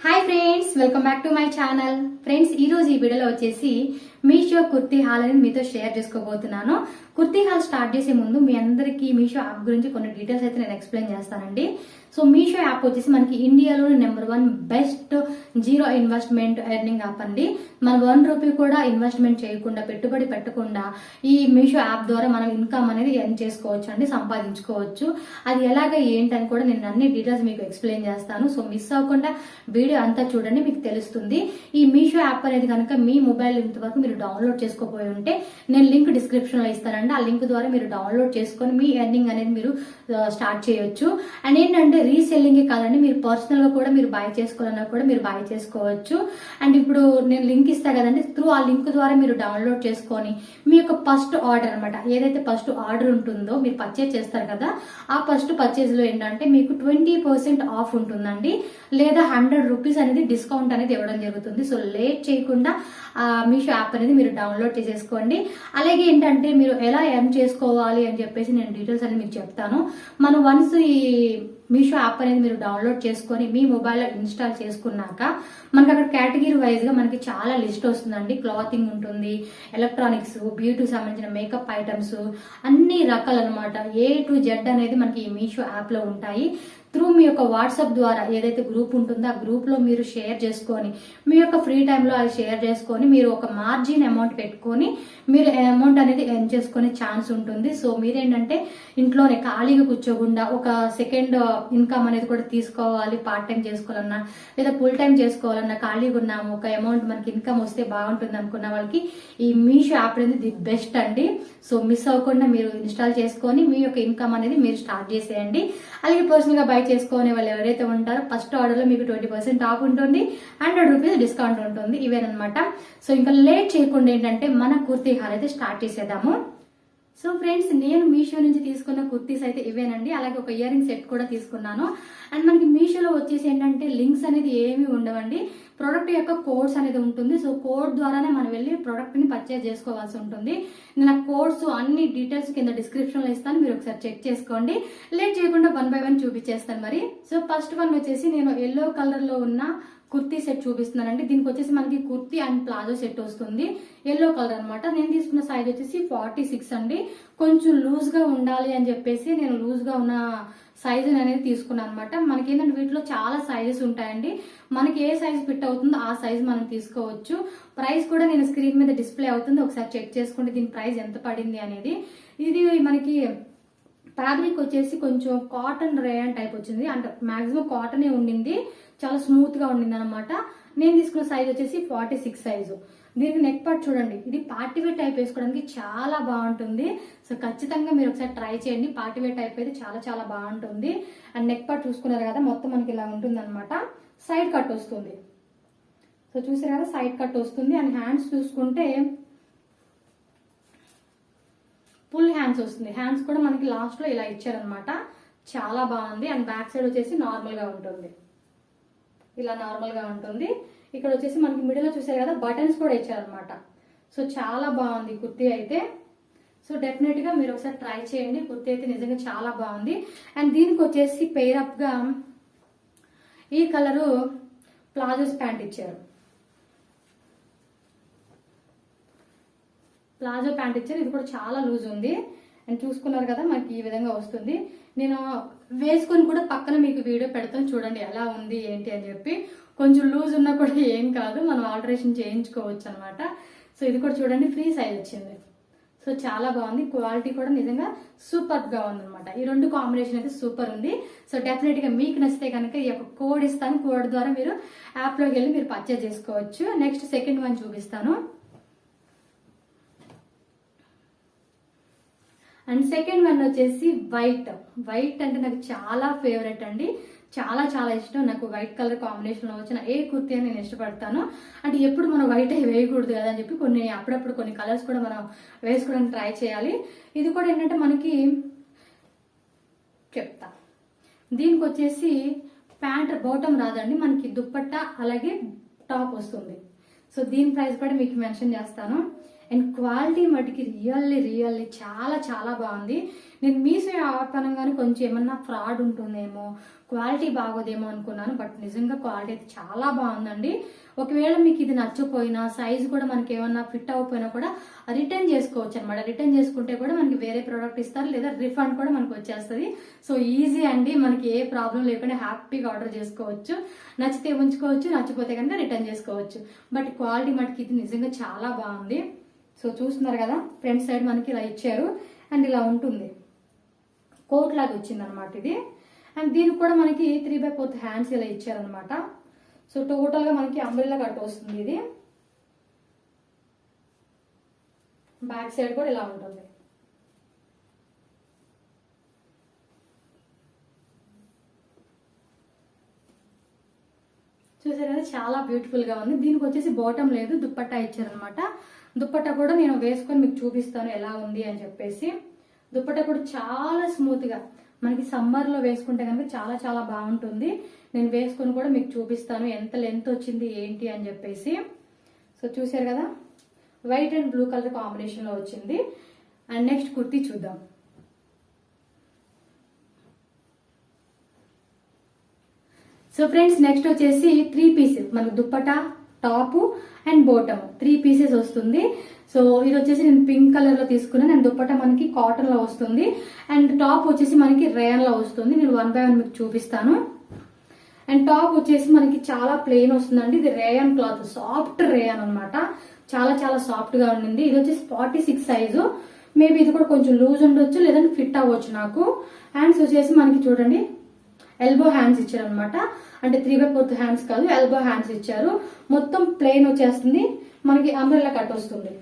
Hi friends, welcome back to my channel. Friends, ఈ రోజు ఈ వీడియోలో వచ్చేసి మీషో కుర్తీ హాల్ అనేది మీతో షేర్ చేసుకోబోతున్నాను. కుర్తీ హాల్ స్టార్ట్ చేసే ముందు మీ అందరికీ మీషో యాప్ గురించి కొన్ని డీటెయిల్స్ అయితే నేను ఎక్స్ప్లెయిన్ చేస్తానండి. సో మీషో యాప్ వచ్చేసి మనకి ఇండియాలోనే number 1 best zero investment earning app అండి. మన ₹1 కూడా ఇన్వెస్ట్మెంట్ చేయకుండా, పెట్టుబడి పెట్టకుండా ఈ మీషో యాప్ ద్వారా మనం ఇన్కమ్ అనేది ఎర్న్ చేసుకోవచ్చు అండి, సంపాదించుకోవచ్చు. అది ఎలాగ ఏంటని కూడా నేను అన్ని డీటెయిల్స్ మీకు ఎక్స్ప్లెయిన్ చేస్తాను. సో మిస్ అవ్వకుండా వీడియో అంతా చూడండి, మీకు తెలుస్తుంది. ఈ మీషో యాప్ అనేది కనుక మీ మొబైల్ ఇంతవరకు మీరు డౌన్లోడ్ చేసుకోపోయి ఉంటే నేను లింక్ డిస్క్రిప్షన్ లో ఇస్తానండి. ఆ లింక్ ద్వారా మీరు డౌన్లోడ్ చేసుకొని మీ ఎర్నింగ్ అనేది మీరు స్టార్ట్ చేయొచ్చు. అండ్ ఏంటంటే రీసెల్లింగ్ కాదండి, మీరు పర్సనల్ గా కూడా మీరు బై చేసుకోవాలన్నా కూడా మీరు బై చేసుకోవచ్చు. అండ్ ఇప్పుడు నేను లింక్ ఇస్తా కదండి, త్రూ ఆ లింక్ ద్వారా మీరు డౌన్లోడ్ చేసుకొని మీ యొక్క ఫస్ట్ ఆర్డర్ అనమాట, ఏదైతే ఫస్ట్ ఆర్డర్ ఉంటుందో మీరు పర్చేజ్ చేస్తారు కదా, ఆ ఫస్ట్ పర్చేజ్ లో ఏంటంటే మీకు 20% ఆఫ్ ఉంటుందండి, లేదా ₹100 అనేది డిస్కౌంట్ అనేది ఇవ్వడం జరుగుతుంది. సో లేట్ చేయకుండా మీషో యాప్ అనేది మీరు డౌన్లోడ్ చేసేసుకోండి. అలాగే ఏంటంటే మీరు ఎలా ఎర్న్ చేసుకోవాలి అని చెప్పేసి నేను డీటెయిల్స్ అనేది మీకు చెప్తాను. మనం వన్స్ ఈ మీషో యాప్ అనేది మీరు డౌన్లోడ్ చేసుకొని మీ మొబైల్లో ఇన్స్టాల్ చేసుకున్నాక మనకి అక్కడ కేటగిరీ వైజ్ గా మనకి చాలా లిస్ట్ వస్తుందండి. క్లాతింగ్ ఉంటుంది, ఎలక్ట్రానిక్స్, బ్యూటీ సంబంధించిన మేకప్ ఐటమ్స్, అన్ని రకాలు అనమాట. A to Z అనేది మనకి ఈ మీషో యాప్ లో ఉంటాయి. త్రూ మీ యొక్క వాట్సాప్ ద్వారా ఏదైతే గ్రూప్ ఉంటుందో ఆ గ్రూప్ లో మీరు షేర్ చేసుకొని మీ యొక్క ఫ్రీ టైంలో అది షేర్ చేసుకొని మీరు ఒక మార్జిన్ అమౌంట్ పెట్టుకొని మీరు అమౌంట్ అనేది ఎర్న్ చేసుకునే ఛాన్స్ ఉంటుంది. సో మీరేంటంటే ఇంట్లోనే ఖాళీగా కూర్చోకుండా ఒక సెకండ్ ఇన్కమ్ అనేది కూడా తీసుకోవాలి, పార్ట్ టైం చేసుకోవాలన్నా లేదా ఫుల్ టైం చేసుకోవాలన్నా, ఖాళీగా ఉన్నాము ఒక అమౌంట్ మనకి ఇన్కమ్ వస్తే బాగుంటుంది అనుకున్న వాళ్ళకి ఈ మీషో యాప్ అనేది ది బెస్ట్ అండి. సో మిస్ అవ్వకుండా మీరు ఇన్స్టాల్ చేసుకొని మీ యొక్క ఇన్కమ్ అనేది మీరు స్టార్ట్ చేసేయండి. అలాగే పర్సనల్ గా బై చేసుకునే వాళ్ళు ఎవరైతే ఉంటారో ఫస్ట్ ఆర్డర్ లో మీకు 20% ఆఫ్ ఉంటుంది, ₹100 డిస్కౌంట్ ఉంటుంది. ఇవేనమాట. సో ఇంకా లేట్ చేయకుండా ఏంటంటే మన కుర్తీ హాల్ అయితే స్టార్ట్ చేసేద్దాము. సో ఫ్రెండ్స్, నేను మీషో నుంచి తీసుకున్న కుర్తీస్ అయితే ఇవేనండి. అలాగే ఒక ఇయర్ రింగ్ సెట్ కూడా తీసుకున్నాను. అండ్ మనకి మీషోలో వచ్చేసి ఏంటంటే లింక్స్ అనేది ఏమీ ఉండవండి, ప్రోడక్ట్ యొక్క కోడ్స్ అనేది ఉంటుంది. సో కోడ్ ద్వారానే మనం వెళ్ళి ప్రోడక్ట్ ని పర్చేజ్ చేసుకోవాల్సి ఉంటుంది. నేను కోడ్స్ అన్ని డీటెయిల్స్ కింద డిస్క్రిప్షన్ లో ఇస్తాను, మీరు ఒకసారి చెక్ చేసుకోండి. లేట్ చేయకుండా 1 by 1 చూపించేస్తాను మరి. సో ఫస్ట్ వన్ వచ్చేసి నేను ఎల్లో కలర్ లో ఉన్న కుర్తీ సెట్ చూపిస్తున్నానండి. దీనికి వచ్చేసి మనకి కుర్తీ అండ్ ప్లాజో సెట్ వస్తుంది, ఎల్లో కలర్ అనమాట. నేను తీసుకున్న సైజ్ వచ్చేసి 46 అండి. కొంచెం లూజ్ గా ఉండాలి అని చెప్పేసి నేను లూజ్ గా ఉన్న సైజు అనేది తీసుకున్నాను అనమాట. మనకి ఏంటంటే వీటిలో చాలా సైజెస్ ఉంటాయండి, మనకి ఏ సైజ్ ఫిట్ అవుతుందో ఆ సైజ్ మనం తీసుకోవచ్చు. ప్రైస్ కూడా నేను స్క్రీన్ మీద డిస్ప్లే అవుతుంది, ఒకసారి చెక్ చేసుకోండి దీని ప్రైస్ ఎంత పడింది అనేది. ఇది మనకి ఫ్యాబ్రిక్ వచ్చేసి కొంచెం కాటన్ రేయన్ టైప్ వచ్చింది, అంటే మాక్సిమం కాటనే ఉండింది, చాలా స్మూత్ గా ఉండింది అనమాట. నేను తీసుకున్న సైజ్ వచ్చేసి 46 సైజు. దీనికి నెక్ పార్ట్ చూడండి, ఇది పార్టీవేర్ టైప్ వేసుకోవడానికి చాలా బాగుంటుంది. సో ఖచ్చితంగా మీరు ఒకసారి ట్రై చేయండి, పార్టీవేర్ టైప్ అయితే చాలా చాలా బాగుంటుంది. అండ్ నెక్ పార్ట్ చూసుకున్నారు కదా, మొత్తం మనకి ఇలా ఉంటుంది అనమాట. సైడ్ కట్ వస్తుంది, సో చూసారు కదా సైడ్ కట్ వస్తుంది. అండ్ హ్యాండ్స్ చూసుకుంటే ఫుల్ హ్యాండ్స్ వస్తుంది, హ్యాండ్స్ కూడా మనకి లాస్ట్ లో ఇలా ఇచ్చారనమాట, చాలా బాగుంది. అండ్ బ్యాక్ సైడ్ వచ్చేసి నార్మల్ గా ఉంటుంది, ఇలా నార్మల్ గా ఉంటుంది. ఇక్కడ వచ్చేసి మనకి మిడిల్ లో చూసారు కదా బటన్స్ కూడా ఇచ్చారనమాట. సో చాలా బాగుంది కుర్తీ అయితే. సో డెఫినెట్ గా మీరు ఒకసారి ట్రై చేయండి, కుర్తీ అయితే నిజంగా చాలా బాగుంది. అండ్ దీనికి వచ్చేసి పెయిర్ అప్ గా ఈ కలరు ప్లాజోస్ ప్యాంట్ ఇచ్చారు, ప్లాజో ప్యాంట్ ఇచ్చారు. ఇది కూడా చాలా లూజ్ ఉంది. అండ్ చూసుకున్నారు కదా మనకి ఈ విధంగా వస్తుంది. నేను వేసుకొని కూడా పక్కన మీకు వీడియో పెడతాను, చూడండి ఎలా ఉంది ఏంటి అని చెప్పి. కొంచెం లూజ్ ఉన్నా కూడా ఏం కాదు, మనం ఆల్టరేషన్ చేయించుకోవచ్చు అనమాట. సో ఇది కూడా చూడండి ఫ్రీ సైజ్ వచ్చింది. సో చాలా బాగుంది, క్వాలిటీ కూడా నిజంగా సూపర్ గా ఉంది అనమాట. ఈ రెండు కాంబినేషన్ అయితే సూపర్ ఉంది. సో డెఫినెట్ గా మీకు నచ్చితే కనుక ఈ యొక్క కోడ్ ఇస్తాను, కోడ్ ద్వారా మీరు యాప్ లోకి వెళ్ళి మీరు పర్చేజ్ చేసుకోవచ్చు. నెక్స్ట్ సెకండ్ వన్ చూపిస్తాను. అండ్ సెకండ్ వన్ వచ్చేసి వైట్. వైట్ అంటే నాకు చాలా ఫేవరెట్ అండి, చాలా చాలా ఇష్టం. నాకు వైట్ కలర్ కాంబినేషన్ లో వచ్చిన ఏ కుర్తీ అని నేను ఇష్టపడతాను. అంటే ఎప్పుడు మనం వైట్ అయి వేయకూడదు కదా అని చెప్పి అప్పుడప్పుడు కొన్ని కలర్స్ కూడా మనం వేసుకోవడానికి ట్రై చేయాలి. ఇది కూడా ఏంటంటే మనకి చెప్తా, దీనికి వచ్చేసి ప్యాంట్ బాటమ్ రాదండి, మనకి దుప్పట్టా అలాగే టాప్ వస్తుంది. సో దీని ప్రైస్ కూడా మీకు మెన్షన్ చేస్తాను. అండ్ క్వాలిటీ మటుకి రియల్లీ చాలా చాలా బాగుంది. నేను మీషో యాప్ అనగానే కొంచెం ఏమన్నా ఫ్రాడ్ ఉంటుందేమో, క్వాలిటీ బాగోదేమో అనుకున్నాను. బట్ నిజంగా క్వాలిటీ అయితే చాలా బాగుందండి. ఒకవేళ మీకు ఇది నచ్చపోయినా, సైజు కూడా మనకి ఏమన్నా ఫిట్ అవ్వకపోయినా కూడా రిటర్న్ చేసుకోవచ్చు అనమాట. రిటర్న్ చేసుకుంటే కూడా మనకి వేరే ప్రోడక్ట్ ఇస్తారు, లేదా రిఫండ్ కూడా మనకు వచ్చేస్తుంది. సో ఈజీ అండి, మనకి ఏ ప్రాబ్లం లేకుండా హ్యాపీగా ఆర్డర్ చేసుకోవచ్చు. నచ్చితే ఉంచుకోవచ్చు, నచ్చిపోతే కనుక రిటర్న్ చేసుకోవచ్చు. బట్ క్వాలిటీ మటుకి ఇది నిజంగా చాలా బాగుంది. సో చూస్తున్నారు కదా, ఫ్రంట్ సైడ్ మనకి ఇలా ఇచ్చారు అండ్ ఇలా ఉంటుంది, కోట్ లాగా వచ్చింది అనమాట ఇది. అండ్ దీనికి కూడా మనకి 3/4 హ్యాండ్స్ ఇలా ఇచ్చారనమాట. సో టోటల్ గా మనకి అంబ్రెల్లా కట్ వస్తుంది. ఇది బ్యాక్ సైడ్ కూడా ఇలా ఉంటుంది. చూసారు కదా, చాలా బ్యూటిఫుల్ గా ఉంది. దీనికి వచ్చేసి బాటమ్ లేదు, దుప్పట్టా ఇచ్చారనమాట. దుప్పట్టా కూడా నేను వేసుకొని మీకు చూపిస్తాను ఎలా ఉంది అని చెప్పేసి. దుప్పట్టా కూడా చాలా స్మూత్ గా మనకి సమ్మర్ లో వేసుకుంటే కనుక చాలా చాలా బాగుంటుంది. నేను వేసుకొని కూడా మీకు చూపిస్తాను ఎంత లెంత్ వచ్చింది ఏంటి అని చెప్పేసి. సో చూసారు కదా, white and blue colour combination లో వచ్చింది. అండ్ నెక్స్ట్ కుర్తీ చూద్దాం. సో ఫ్రెండ్స్, నెక్స్ట్ వచ్చేసి 3 పీసెస్ మనకు dupatta, top and bottom 3 pieces వస్తుంది. సో ఇది వచ్చేసి నేను పింక్ కలర్ లో తీసుకున్నాను. అండ్ దుప్పటా మనకి కాటన్ లో వస్తుంది. అండ్ టాప్ వచ్చేసి మనకి రేయన్ లో వస్తుంది. నేను 1 by 1 మీకు చూపిస్తాను. అండ్ టాప్ వచ్చేసి మనకి చాలా ప్లెయిన్ వస్తుందండి. ఇది రేయన్ క్లాత్, సాఫ్ట్ రేయన్ అనమాట. చాలా చాలా సాఫ్ట్ గా ఉండింది. ఇది వచ్చేసి 46 సైజు. మేబీ ఇది కూడా కొంచెం లూజ్ ఉండొచ్చు, లేదంటే ఫిట్ అవ్వచ్చు నాకు. హ్యాండ్స్ వచ్చేసి మనకి చూడండి ఎల్బో హ్యాండ్స్ ఇచ్చారు అనమాట. అంటే 3/4 హ్యాండ్స్ కాదు, ఎల్బో హ్యాండ్స్ ఇచ్చారు. మొత్తం ప్లెయిన్ వచ్చేస్తుంది, మనకి అంబ్రెల్లా కట్ వస్తుంది.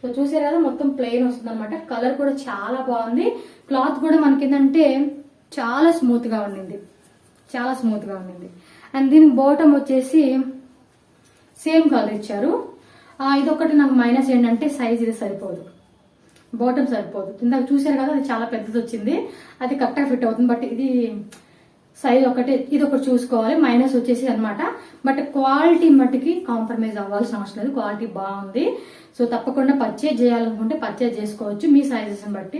సో చూసారు కదా, మొత్తం ప్లెయిన్ వస్తుంది అనమాట. కలర్ కూడా చాలా బాగుంది. క్లాత్ కూడా మనకి ఏంటంటే చాలా స్మూత్ గా ఉండింది, చాలా స్మూత్ గా ఉండింది. అండ్ దీనికి బాటమ్ వచ్చేసి సేమ్ కలర్ ఇచ్చారు. ఇదొకటి నాకు మైనస్ ఏంటంటే సైజ్ ఇది సరిపోదు, బాటమ్ సరిపోదు. ఇందాక చూసారు కదా, అది చాలా పెద్దది వచ్చింది, అది కరెక్ట్గా ఫిట్ అవుతుంది. బట్ ఇది సైజ్ ఒకటి, ఇది ఒకటి చూసుకోవాలి. మైనస్ వచ్చేసి అనమాట. బట్ క్వాలిటీ మట్టుకి కాంప్రమైజ్ అవ్వాల్సిన అవసరం లేదు, క్వాలిటీ బాగుంది. సో తప్పకుండా పర్చేజ్ చేయాలనుకుంటే పర్చేజ్ చేసుకోవచ్చు మీ సైజెస్ బట్టి.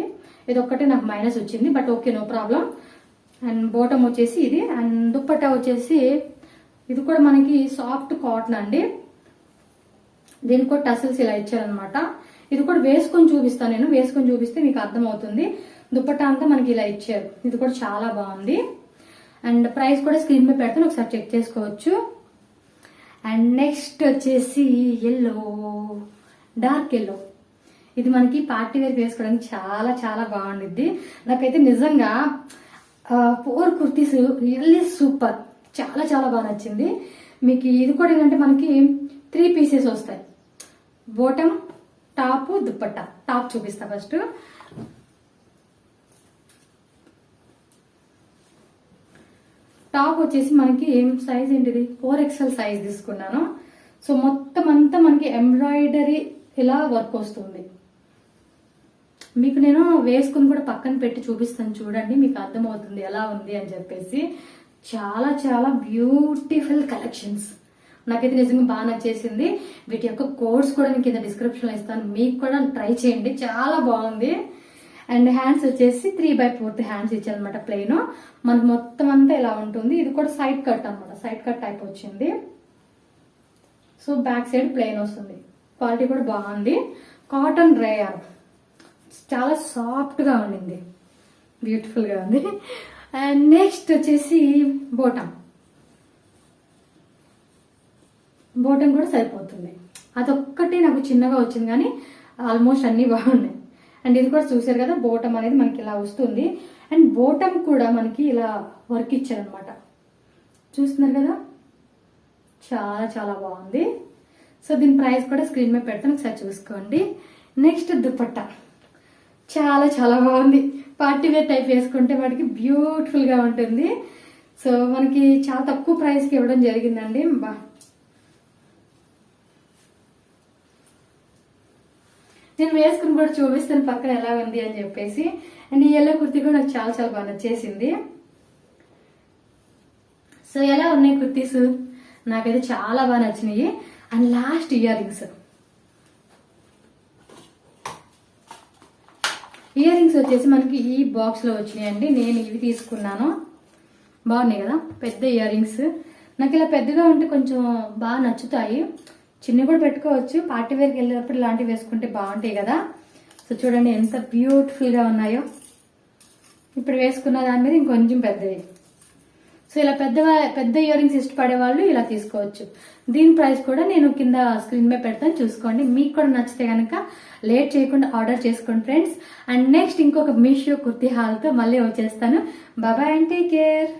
ఇది ఒక్కటే నాకు మైనస్ వచ్చింది, but okay, no problem. And bottom వచ్చేసి ఇది. అండ్ దుప్పట్టా వచ్చేసి ఇది కూడా మనకి సాఫ్ట్ కాటన్ అండి. దీనికి కూడా టసల్స్ ఇలా ఇచ్చారనమాట. ఇది కూడా వేసుకొని చూపిస్తాను, నేను వేసుకొని చూపిస్తే మీకు అర్థమవుతుంది. దుప్పట్టా అంతా మనకి ఇలా ఇచ్చారు. ఇది కూడా చాలా బాగుంది. అండ్ ప్రైస్ కూడా స్క్రీన్ మీద పెడతాను, ఒకసారి చెక్ చేసుకోవచ్చు. అండ్ నెక్స్ట్ వచ్చేసి ఎల్లో, డార్క్ ఎల్లో. ఇది మనకి పార్టీ వేర్ వేసుకోవడానికి చాలా చాలా బాగుండిద్ది. నాకైతే నిజంగా 4 కుర్తీస్ రియల్లీ సూపర్, చాలా చాలా బాగా నచ్చింది. మీకు ఇది కూడా ఏంటంటే మనకి 3 పీసెస్ వస్తాయి, బాటమ్, టాప్, దుప్పట్టా. టాప్ చూపిస్తా ఫస్ట్. టాప్ వచ్చేసి మనకి సైజ్ ఏంటిది 4XL సైజ్ తీసుకున్నాను. సో మొత్తం అంతా మనకి ఎంబ్రాయిడరీ ఇలా వర్క్ వస్తుంది. మీకు నేను వేసుకుని కూడా పక్కన పెట్టి చూపిస్తాను, చూడండి, మీకు అర్థమవుతుంది ఎలా ఉంది అని చెప్పేసి. చాలా చాలా బ్యూటిఫుల్ కలెక్షన్స్, నాకైతే నిజంగా బాగా నచ్చేసింది. వీటి యొక్క కోడ్స్ కూడా నేను కింద డిస్క్రిప్షన్ లో ఇస్తాను, మీకు కూడా ట్రై చేయండి, చాలా బాగుంది. అండ్ హ్యాండ్స్ వచ్చేసి 3/4 హ్యాండ్స్ ఇచ్చారనమాట, ప్లెయిన్. మనకి మొత్తం అంతా ఇలా ఉంటుంది. ఇది కూడా సైడ్ కట్ అనమాట, సైడ్ కట్ టైప్ వచ్చింది. సో బ్యాక్ సైడ్ ప్లెయిన్ వస్తుంది. క్వాలిటీ కూడా బాగుంది. కాటన్ రేయాన్, చాలా సాఫ్ట్ గా ఉండింది, బ్యూటిఫుల్ గా ఉంది. అండ్ నెక్స్ట్ వచ్చేసి బాటమ్. బాటమ్ కూడా సరిపోతుంది. అదొక్కటి నాకు చిన్నగా వచ్చింది, కానీ ఆల్మోస్ట్ అన్ని బాగున్నాయి. అండ్ ఇది కూడా చూసారు కదా, బాటమ్ అనేది మనకి ఇలా వస్తుంది. అండ్ బాటమ్ కూడా మనకి ఇలా వర్క్ ఇచ్చారనమాట, చూస్తున్నారు కదా, చాలా చాలా బాగుంది. సో దీని ప్రైస్ కూడా స్క్రీన్ మీద పెడతాను, ఒకసారి చూసుకోండి. నెక్స్ట్ దుపట్టా, చాలా చాలా బాగుంది. పార్టీ వేర్ టైప్ వేసుకుంటే వాటికి బ్యూటిఫుల్ గా ఉంటుంది. సో మనకి చాలా తక్కువ ప్రైస్ కి ఇవ్వడం జరిగిందండి. నేను వేసుకుని కూడా చూపిస్తాను పక్కన ఎలా ఉంది అని చెప్పేసి. అండ్ ఈ ఎల్లో కుర్తీ కూడా నాకు చాలా చాలా బాగా నచ్చేసింది. సో ఎలా ఉన్నాయి కుర్తీస్, నాకైతే చాలా బాగా నచ్చినాయి. And last ear rings, ear rings వచ్చేసి మనకి ఈ బాక్స్ లో వచ్చినాయండి. నేను ఇవి తీసుకున్నాను, బాగున్నాయి కదా, పెద్ద ఇయర్ రింగ్స్. నాకు ఇలా పెద్దగా ఉంటే కొంచెం బాగా నచ్చుతాయి. చిన్న కూడా పెట్టుకోవచ్చు, పార్టీ వేర్కి వెళ్ళేటప్పుడు ఇలాంటివి వేసుకుంటే బాగుంటాయి కదా. సో చూడండి ఎంత బ్యూటిఫుల్ గా ఉన్నాయో. ఇప్పుడు వేసుకున్న దాని మీద ఇంకొంచెం పెద్దవి. సో ఇలా పెద్ద ఇయర్ రింగ్స్ ఇష్టపడే వాళ్ళు ఇలా తీసుకోవచ్చు. దీని ప్రైస్ కూడా నేను కింద స్క్రీన్ మీద పెడతాను, చూసుకోండి. మీకు కూడా నచ్చితే కనుక లేట్ చేయకుండా ఆర్డర్ చేసుకోండి ఫ్రెండ్స్. అండ్ నెక్స్ట్ ఇంకొక మీషో కుర్తీ హాల్తో మళ్ళీ వచ్చేస్తాను. Bye and take care.